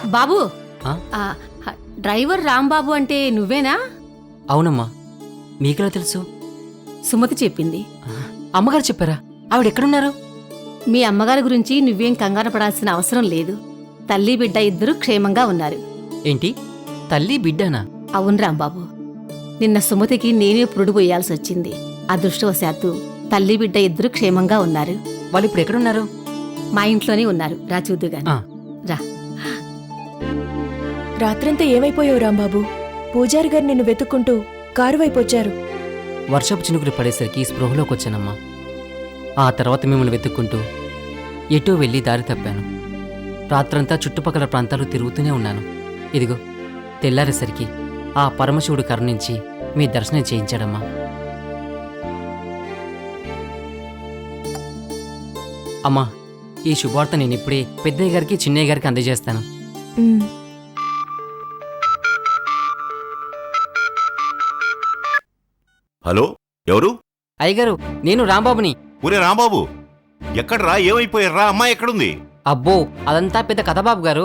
బాబు, ఆ? డ్రైవర్ రాంబాబు అంటే నువ్వేనా? అవునమ్మా, మీకెలా తెలుసు? సుమతి చెప్పింది. అమ్మగారు చెప్పారా? ఆవిడ ఎక్కడున్నారు? మీ అమ్మగారి గురించి నువ్వేం కంగారు పడాల్సిన అవసరం లేదు. తల్లి బిడ్డ ఇద్దరూ క్షేమంగా ఉన్నారు. ఏంటి, తల్లి బిడ్డనా? అవును రాంబాబు, నిన్న సుమతికి నేనే పురుడు పోయాల్సి వచ్చింది. అదృష్టవశాత్తు తల్లి బిడ్డ ఇద్దరూ క్షేమంగా ఉన్నారు. వాళ్ళు ఇప్పుడు ఎక్కడున్నారు? మా ఇంట్లోనే ఉన్నారు. రా చూద్దుగాని. ఆ. రా. రాత్రంతా ఏమైపోయావు రాంబాబు? పూజారి గారు నిన్ను వెతుక్కుంటూ కారు వైపు వచ్చారు. వర్షపు చినుకులు పడేసరికి స్పృహలోకి వచ్చానమ్మా. ఆ తర్వాత మిమ్మల్ని వెతుక్కుంటూ ఎటూ వెళ్ళి దారి తప్పాను. రాత్రంతా చుట్టుపక్కల ప్రాంతాలు తిరుగుతూనే ఉన్నాను. ఇదిగో తెల్లారేసరికి ఆ పరమశివుడు కరుణించి మీ దర్శనం చేయించాడమ్మా. అమ్మా, ఈ శుభవార్త నేను ఇప్పుడే పెద్దయ్య గారికి చిన్నయ్య గారికి అందజేస్తాను. ఉమ్, హలో, ఎవరు? అయ్యగారు, నేను రాంబాబుని. ఒరే రాంబాబు, ఎక్కడ్రా? ఏమైపోయారా? అమ్మాయి ఎక్కడుంది? అబ్బో, అదంతా పెద్ద కథ బాబు గారు.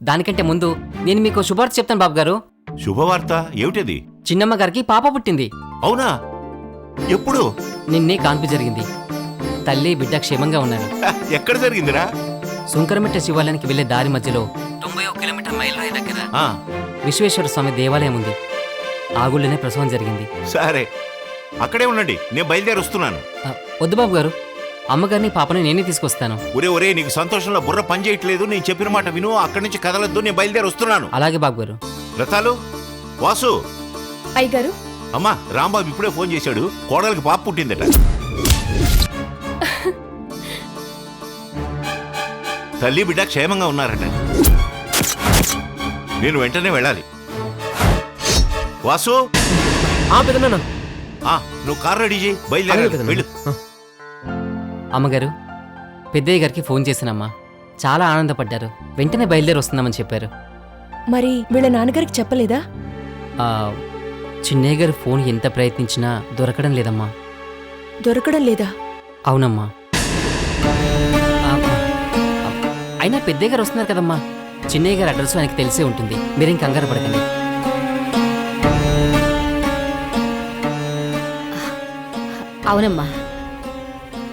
దానికంటే ముందు నేను మీకు శుభవార్త చెప్తాను బాబు గారు. శుభవార్త ఏమిటది? చిన్నమ్మ గారికి పాప పుట్టింది. అవునా? ఎప్పుడు? నిన్నే కాన్పు జరిగింది. తల్లి బిడ్డ క్షేమంగా ఉన్నారు. ఎక్కడ జరిగిందిరా? సుంకరమిట్ట శివాలయానికి వెళ్లే దారి మధ్యలో 91 కిలోమీటర్ మైల్ రాయి దగ్గర ఆ, విశ్వేశ్వర స్వామి దేవాలయం ఉంది. ఆ గుళ్ళోనే ప్రసవం జరిగింది. సరే, అక్కడే ఉండండి, నేను బయలుదేరి వస్తున్నాను. వద్దు బాబు గారు, అమ్మగారిని పాపని నేనే తీసుకొస్తాను. ఒరే నీకు సంతోషంలో బుర్ర పని చేయట్లేదు. నేను చెప్పిన మాట విను. అక్కడి నుంచి కదలొద్దు, నేను బయలుదేరి వస్తున్నాను. అలాగే బాబు గారు. రథాలు, వాసు. అయ్యగారు, అమ్మా, రాంబాబు ఇప్పుడే ఫోన్ చేశాడు. కోడలికి పాప పుట్టిందట. తల్లి బిడ్డ క్షేమంగా ఉన్నారట. నేను వెంటనే వెళ్ళాలి. వాసు, నువ్వు కార్ రెడీ చేయి, బయలుదేరాలి. వెళ్ళు. అమ్మగారు, పెద్దయ్య గారికి ఫోన్ చేశానమ్మా. చాలా ఆనందపడ్డారు. వెంటనే బయలుదేరి వస్తున్నామని చెప్పారు. మరి వీళ్ళ నాన్నగారికి చెప్పలేదా? చిన్నయ్య గారు ఫోన్ ఎంత ప్రయత్నించినా దొరకడం లేదమ్మా. దొరకడం లేదా? అవునమ్మా. అయినా పెద్దయ్య గారు వస్తున్నారు కదమ్మా. చిన్నయ్య గారి అడ్రస్ ఆయనకి తెలిసే ఉంటుంది. మీరేం కంగారు పడకండి. అవునమ్మా,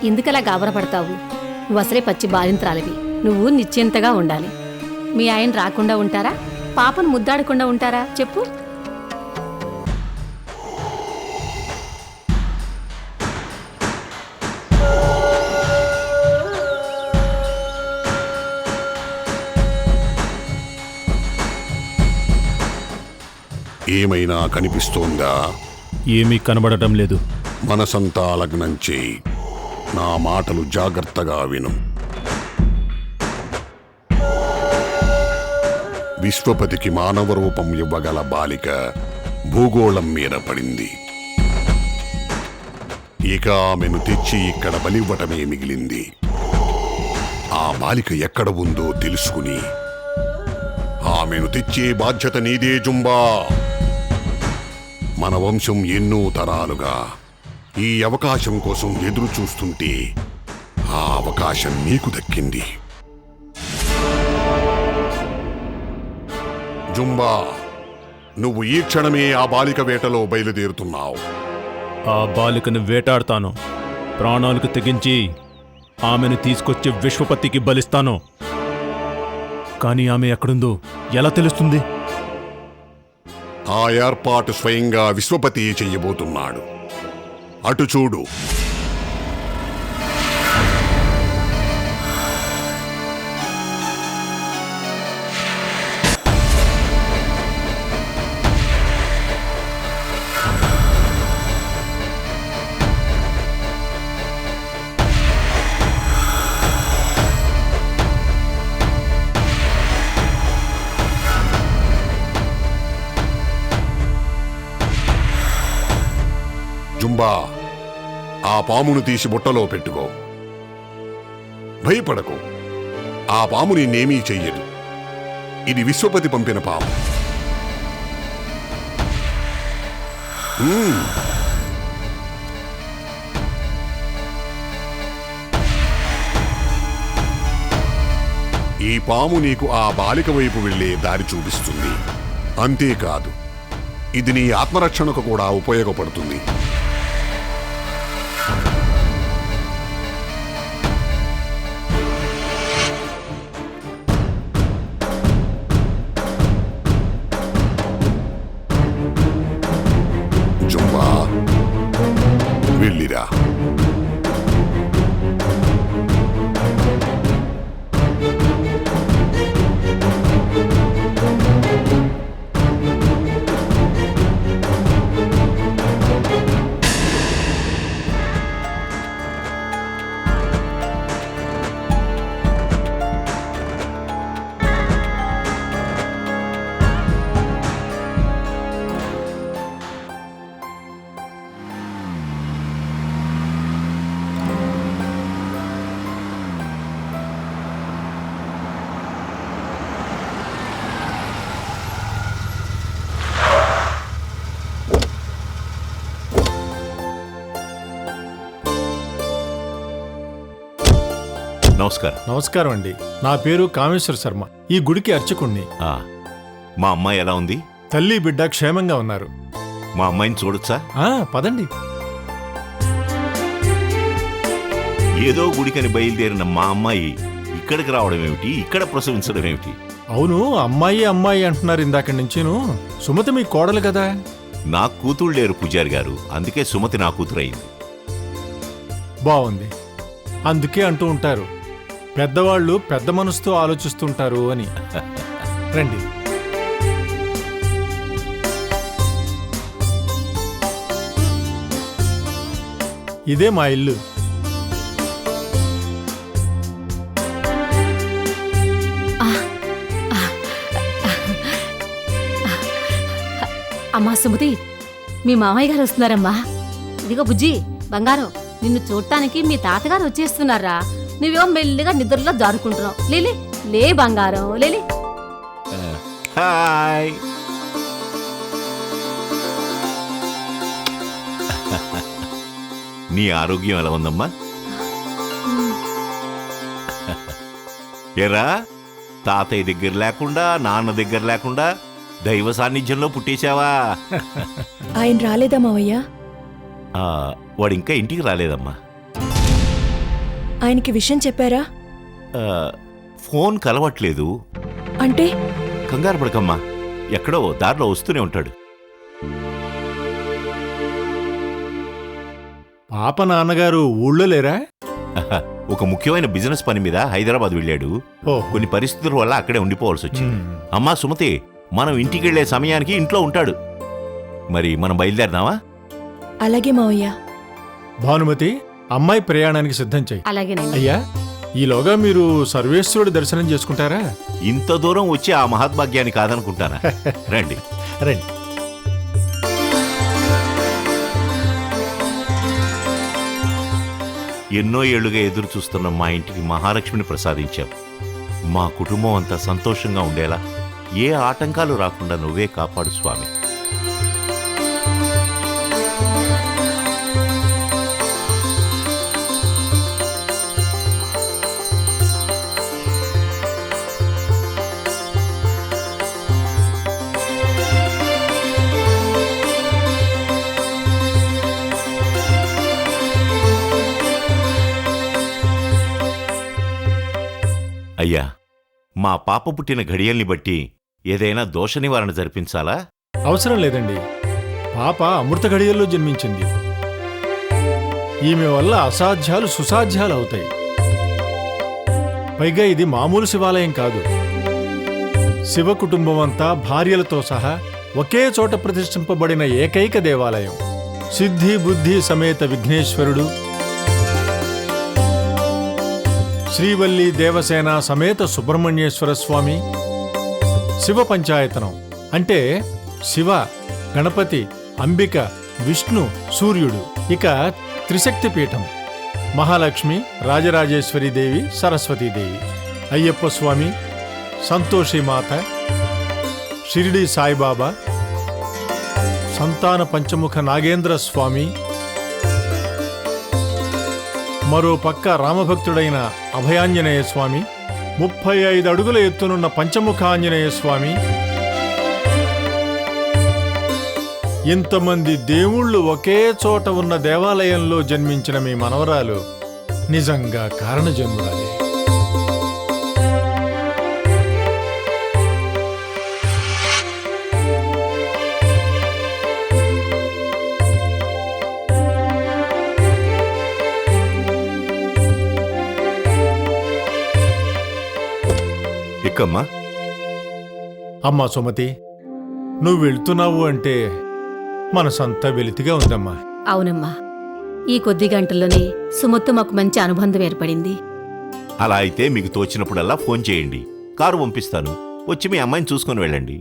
ఎందుకలా గాబరపడతావు? నువ్వు అసలే పచ్చి బాలింత్రాలివి. నువ్వు నిశ్చింతగా ఉండాలి. మీ ఆయన రాకుండా ఉంటారా? పాపను ముద్దాడకుండా ఉంటారా? చెప్పు. ఏమైనా కనిపిస్తోందా? ఏమీ కనబడటం లేదు. మనసంతా లగ్నం చేయి. నా మాటలు జాగ్రత్తగా విను. విశ్వపతికి మానవ రూపం ఇవ్వగల బాలిక భూగోళం మీద పడింది. ఇక ఆమెను తెచ్చి ఇక్కడ బలివ్వటమే మిగిలింది. ఆ బాలిక ఎక్కడ ఉందో తెలుసుకుని ఆమెను తెచ్చే బాధ్యత నీదే జుంబా. మన వంశం ఎన్నో తరాలుగా ఈ అవకాశం కోసం ఎదురు చూస్తుంటే ఆ అవకాశం నీకు దక్కింది. జుంబా, నువ్వు ఈ క్షణమే ఆ బాలిక వేటలో బయలుదేరుతున్నావు. ఆ బాలికను వేటాడతాను. ప్రాణాలకు తెగించి ఆమెను తీసుకొచ్చి విశ్వపతికి బలిస్తాను. కానీ ఆమె ఎక్కడుందో ఎలా తెలుస్తుంది? ఆ ఏర్పాటు స్వయంగా విశ్వపతి చెయ్యబోతున్నాడు. అటు చూడు. జుంబా, ఆ పామును తీసి బుట్టలో పెట్టుకో. భయపడకు, ఆ పాము నిన్నేమీ చెయ్యదు. ఇది విశ్వపతి పంపిన పాము. ఈ పాము నీకు ఆ బాలిక వైపు వెళ్ళే దారి చూపిస్తుంది. అంతేకాదు, ఇది నీ ఆత్మరక్షణకు కూడా ఉపయోగపడుతుంది. జుంబా, వెళ్ళిరా. నమస్కారం. నమస్కారం అండి. నా పేరు కామేశ్వర శర్మ. ఈ గుడికి అర్చకుణ్ణి. మా అమ్మాయి ఎలా ఉంది? తల్లి బిడ్డ క్షేమంగా ఉన్నారు. మా అమ్మాయిని చూడొచ్చా? పదండి. ఏదో గుడికని బయలుదేరిన మా అమ్మాయి ఇక్కడికి రావడం ఏమిటి, ఇక్కడ ప్రసవించడం ఏమిటి? అవును, అమ్మాయి అమ్మాయి అంటున్నారు ఇందాక నుంచిను. సుమతి మీ కోడలు కదా? నా కూతురు లేరు పూజారి గారు, అందుకే సుమతి నా కూతురు అయింది. బాగుంది. అందుకే అంటూ ఉంటారు, పెద్దవాళ్ళు పెద్ద మనసుతో ఆలోచిస్తుంటారు అని. రండి. ఇదే మా ఇల్లు. అమ్మా సుమతి, మీ మామయ్య గారు వస్తున్నారమ్మా. ఇదిగో బుజ్జి బంగారం, నిన్ను చూడటానికి మీ తాతగారు వచ్చేస్తున్నారా? నువ్వేమో మెల్లిగా నిద్రలో జారుకుంటున్నావు. లేలే, లే బంగారం, లేలే. హాయ్. నీ ఆరోగ్యం ఎలా ఉందమ్మా? ఎరా, తాతయ్య దగ్గర లేకుండా, నాన్న దగ్గర లేకుండా దైవ సాన్నిధ్యంలో పుట్టేశావా? ఆయన రాలేదా మావయ్య? వాడు ఇంకా ఇంటికి రాలేదమ్మా. ఆయనకి విషయం చెప్పారా? ఫోన్ కలవట్లేదు. అంటే కంగారు పడకమ్మా, ఎక్కడో దారిలో వస్తూనే ఉంటాడు. పాప నాన్నగారు ఊళ్ళో లేరా? ఒక ముఖ్యమైన బిజినెస్ పని మీద హైదరాబాద్ వెళ్ళాడు. కొన్ని పరిస్థితుల వల్ల అక్కడే ఉండిపోవాల్సి వచ్చింది. అమ్మా సుమతి, మనం ఇంటికి వెళ్లే సమయానికి ఇంట్లో ఉంటాడు. మరి మనం బయలుదేరదామా? అలాగే మావయ్య. భానుమతి, అమ్మాయి ప్రయాణానికి సిద్ధం చెయ్యి. అలాగేనండి. అయ్యా, ఈలోగా మీరు సర్వేశ్వరుడి దర్శనం చేసుకుంటారా? ఇంత దూరం వచ్చి ఆ మహద్భాగ్యాన్ని కాదనుకుంటానా? రండి రండి. ఎన్నో ఏళ్లుగా ఎదురు చూస్తున్న మా ఇంటికి మహాలక్ష్మిని ప్రసాదించావు. మా కుటుంబం అంతా సంతోషంగా ఉండేలా ఏ ఆటంకాలు రాకుండా నువ్వే కాపాడు స్వామి. అయ్యా, మా పాప పుట్టిన ఘడియల్ని బట్టి ఏదైనా దోష నివారణ జరిపించాలా? అవసరం లేదండి. పాప అమృత ఘడియల్లో జన్మించింది. ఈమె వల్ల అసాధ్యాలు సుసాధ్యాలు అవుతాయి. పైగా ఇది మామూలు శివాలయం కాదు. శివ కుటుంబం అంతా భార్యలతో సహా ఒకే చోట ప్రతిష్ఠింపబడిన ఏకైక దేవాలయం. సిద్ధి బుద్ధి సమేత విఘ్నేశ్వరుడు, శ్రీవల్లి దేవసేన సమేత సుబ్రహ్మణ్యేశ్వర స్వామి, శివ పంచాయతనం అంటే శివ, గణపతి, అంబిక, విష్ణు, సూర్యుడు. ఇక త్రిశక్తి పీఠం మహాలక్ష్మి, రాజరాజేశ్వరి దేవి, సరస్వతీదేవి, అయ్యప్ప స్వామి, సంతోషిమాత, షిరిడి సాయిబాబా, సంతాన పంచముఖ నాగేంద్ర స్వామి, మరో పక్క రామభక్తుడైన అభయాంజనేయ స్వామి, 35 అడుగుల ఎత్తునున్న పంచముఖ ఆంజనేయ స్వామి, ఇంతమంది దేవుళ్ళు ఒకే చోట ఉన్న దేవాలయంలో జన్మించిన మీ మనవరాలు నిజంగా కారణజన్మురాలే. ఎక్కమ్మా. అమ్మా సుమతి, నువ్వు వెళ్తున్నావు అంటే మనసంతా వెలితిగా ఉందమ్మా. అవునమ్మా, ఈ కొద్ది గంటల్లోనే సుమత్తో మాకు మంచి అనుబంధం ఏర్పడింది. అలా అయితే మీకు తోచినప్పుడల్లా ఫోన్ చేయండి, కారు పంపిస్తాను, వచ్చి మీ అమ్మాయిని చూసుకొని వెళ్ళండి.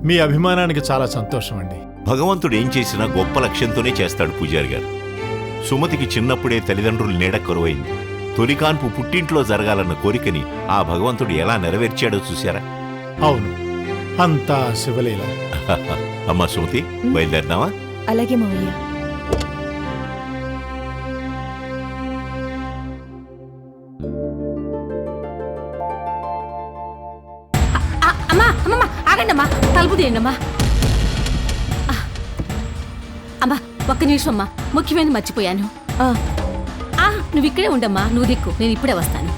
మీ అభిమానానికి చాలా సంతోషం అండి. భగవంతుడు ఏం చేసినా గొప్ప లక్ష్యంతోనే చేస్తాడు పూజారి గారు. సుమతికి చిన్నప్పుడే తల్లిదండ్రులు నీడ కరువైంది. తొలికాన్పు పుట్టింట్లో జరగాలన్న కోరికని ఆ భగవంతుడు ఎలా నెరవేర్చాడో చూశారా? అవును, అంతా శివలీల. అమ్మా సుమతి, బయలుదేరదామా? అలాగే మావయ్య. అమ్మా అమ్మమ్మ, ఆగండమ్మా, తలుపు తీయండమ్మా. అమ్మా, ఒక్క నిమిషం అమ్మా, ముఖ్యమైనది మర్చిపోయాను. నువ్వు ఇక్కడే ఉండమ్మా, నువ్వు దిక్కు, నేను ఇప్పుడే వస్తాను.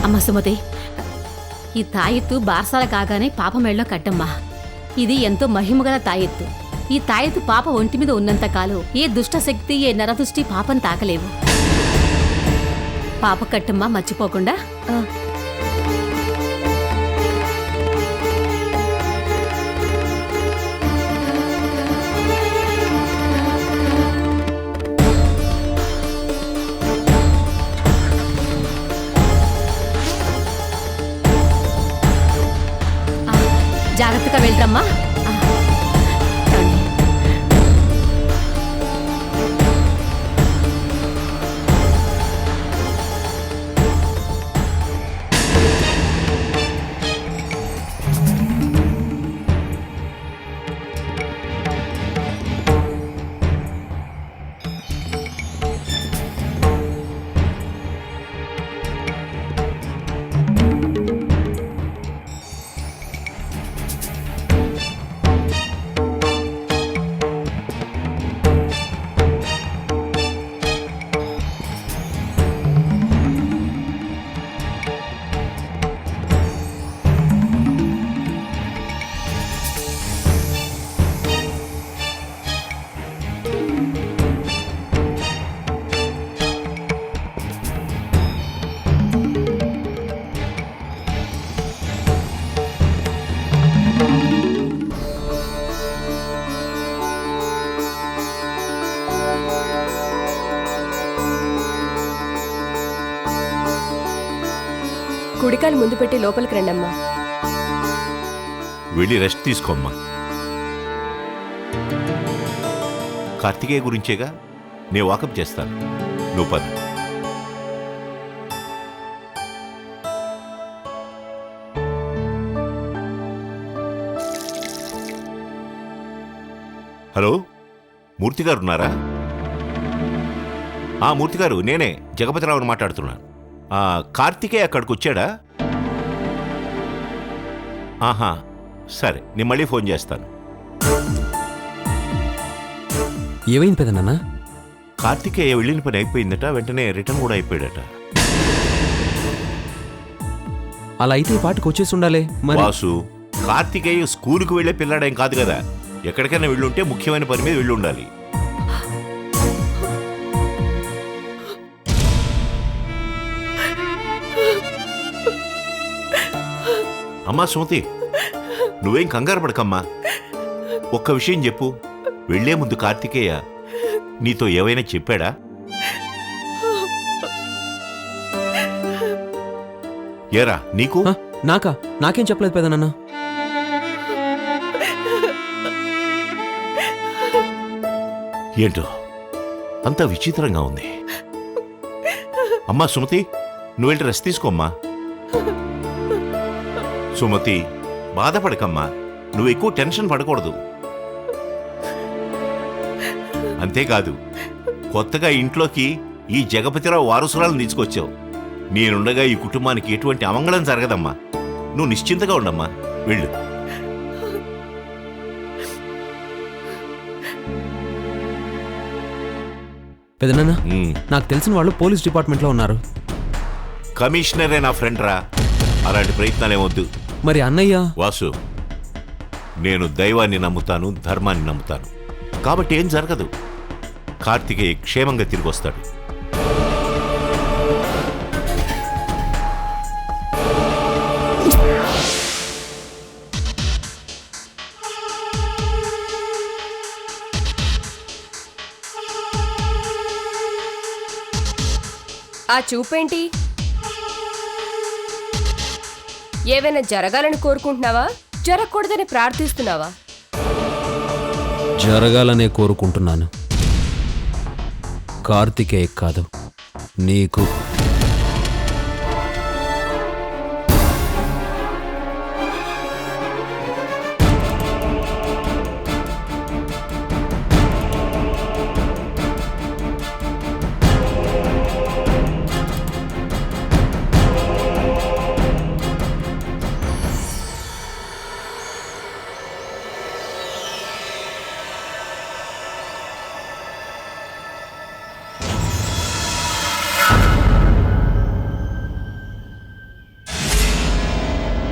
అమ్మ సుమతి, ఈ తాయెత్తు బార్సాల కాగానే పాప మెళ్ళలో కట్టమ్మా. ఇది ఎంతో మహిమగల తాయెత్తు. ఈ తాయెత్తు పాప ఒంటి మీద ఉన్నంత కాలం ఏ దుష్టశక్తి, ఏ నరదృష్టి పాపను తాకలేవు. పాప కట్టమ్మా, మర్చిపోకుండా. జాగ్రత్తగా వెళ్ళరమ్మా. కుడికాలు ముందు పెట్టి లోపలికి రండమ్మా. వెళ్ళి రెస్ట్ తీసుకోమ్మా. కార్తికేయ గురించేగా, నేను వాకప్ చేస్తాను, నువ్వు పద. హలో, మూర్తి గారు ఉన్నారా? మూర్తి గారు, నేనే జగపతిరావుని మాట్లాడుతున్నాను. కార్తికేయ అక్కడికి వచ్చాడా? ఆహా, సరే, నేను మళ్ళీ ఫోన్ చేస్తాను. ఏమైంది పెదనాన్న? కార్తికేయ వెళ్ళిన పని అయిపోయిందట, వెంటనే రిటర్న్ కూడా అయిపోయాడట. అలా అయితే ఈ పాటకు వచ్చేసి ఉండాలి. వాసు, కార్తికేయ స్కూలుకు వెళ్ళే పిల్లాడేం కాదు కదా. ఎక్కడికైనా వెళ్ళుంటే ముఖ్యమైన పని మీద వెళ్ళి ఉండాలి. అమ్మా సుమతి, నువ్వేం కంగారు పడకమ్మా. ఒక్క విషయం చెప్పు, వెళ్లే ముందు కార్తికేయ నీతో ఏవైనా చెప్పాడా? ఏరా నీకు? నాకేం చెప్పలేదు పెదనాన్న. ఏంటో అంత విచిత్రంగా ఉంది. అమ్మా సుమతి, నువ్వు వెళ్ళి రెస్ట్ తీసుకోమ్మా. సుమతి, బాధపడకమ్మా. నువ్వు ఎక్కువ టెన్షన్ పడకూడదు. అంతేకాదు, కొత్తగా ఇంట్లోకి ఈ జగపతిరావు వారసురాలను తీసుకొచ్చావు. నేనుండగా ఈ కుటుంబానికి ఎటువంటి అమంగళం జరగదమ్మా. నువ్వు నిశ్చింతగా ఉండమ్మా. వెళ్ళు. పెదనాన్న, నాకు తెలిసిన వాళ్ళు పోలీస్ డిపార్ట్మెంట్లో ఉన్నారు. కమిషనరే నా ఫ్రెండ్ రా. అలాంటి ప్రయత్నాలేమొద్దు. మరి అన్నయ్య? వాసు, నేను దైవాన్ని నమ్ముతాను, ధర్మాన్ని నమ్ముతాను. కాబట్టి ఏం జరగదు. కార్తికేయ క్షేమంగా తిరిగి వస్తాడు. ఆ చూపేంటి? ఏవైనా జరగాలని కోరుకుంటున్నావా, జరగకూడదని ప్రార్థిస్తున్నావా? జరగాలనే కోరుకుంటున్నాను. కార్తికేయ కాదు, నీకు.